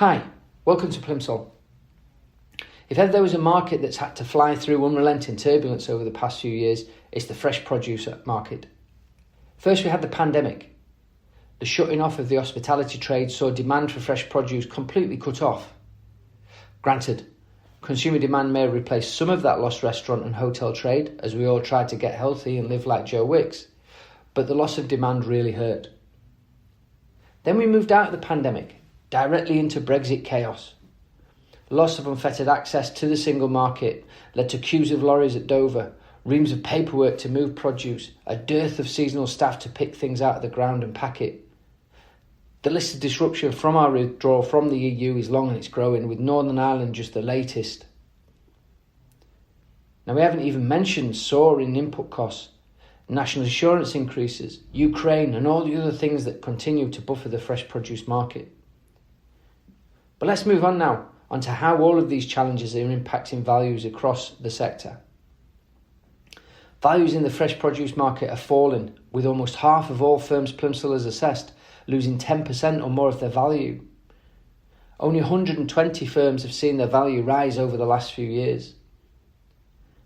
Hi, welcome to Plimsoll. If ever there was a market that's had to fly through unrelenting turbulence over the past few years, it's the fresh produce market. First we had the pandemic. The shutting off of the hospitality trade saw demand for fresh produce completely cut off. Granted, consumer demand may have replaced some of that lost restaurant and hotel trade as we all tried to get healthy and live like Joe Wicks, but the loss of demand really hurt. Then we moved out of the pandemic, directly into Brexit chaos. Loss of unfettered access to the single market led to queues of lorries at Dover, reams of paperwork to move produce, a dearth of seasonal staff to pick things out of the ground and pack it. The list of disruption from our withdrawal from the EU is long and it's growing, with Northern Ireland just the latest. Now we haven't even mentioned soaring input costs, national insurance increases, Ukraine and all the other things that continue to buffer the fresh produce market. But let's move on now onto how all of these challenges are impacting values across the sector. Values in the fresh produce market are falling, with almost half of all firms Plimsoll has assessed losing 10% or more of their value. Only 120 firms have seen their value rise over the last few years.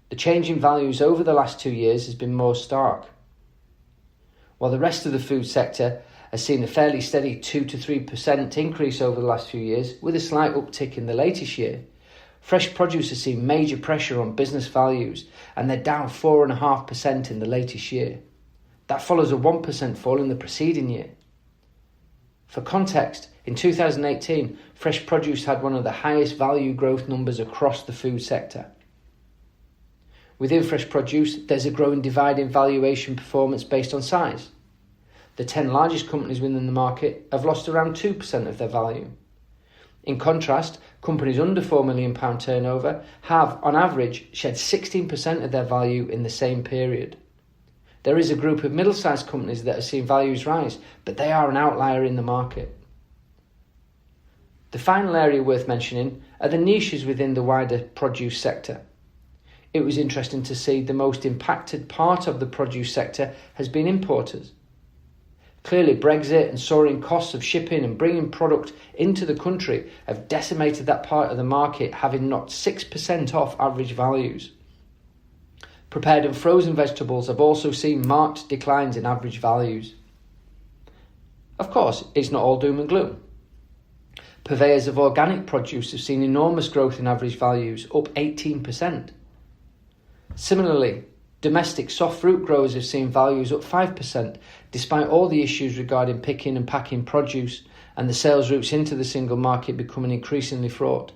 The change in values over the last 2 years has been more stark. While the rest of the food sector has seen a fairly steady 2 to 3% increase over the last few years, with a slight uptick in the latest year, fresh produce has seen major pressure on business values, and they're down 4.5% in the latest year. That follows a 1% fall in the preceding year. For context, in 2018, fresh produce had one of the highest value growth numbers across the food sector. Within fresh produce, there's a growing divide in valuation performance based on size. The 10 largest companies within the market have lost around 2% of their value. In contrast, companies under £4 million turnover have, on average, shed 16% of their value in the same period. There is a group of middle-sized companies that have seen values rise, but they are an outlier in the market. The final area worth mentioning are the niches within the wider produce sector. It was interesting to see the most impacted part of the produce sector has been importers. Clearly, Brexit and soaring costs of shipping and bringing product into the country have decimated that part of the market, having knocked 6% off average values. Prepared and frozen vegetables have also seen marked declines in average values. Of course, it's not all doom and gloom. Purveyors of organic produce have seen enormous growth in average values, up 18%. Similarly, domestic soft fruit growers have seen values up 5%, despite all the issues regarding picking and packing produce and the sales routes into the single market becoming increasingly fraught.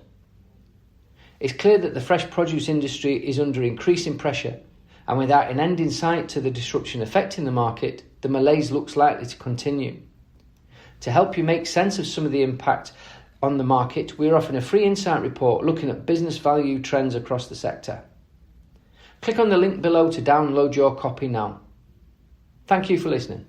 It's clear that the fresh produce industry is under increasing pressure, and without an end in sight to the disruption affecting the market, the malaise looks likely to continue. To help you make sense of some of the impact on the market, we're offering a free insight report looking at business value trends across the sector. Click on the link below to download your copy now. Thank you for listening.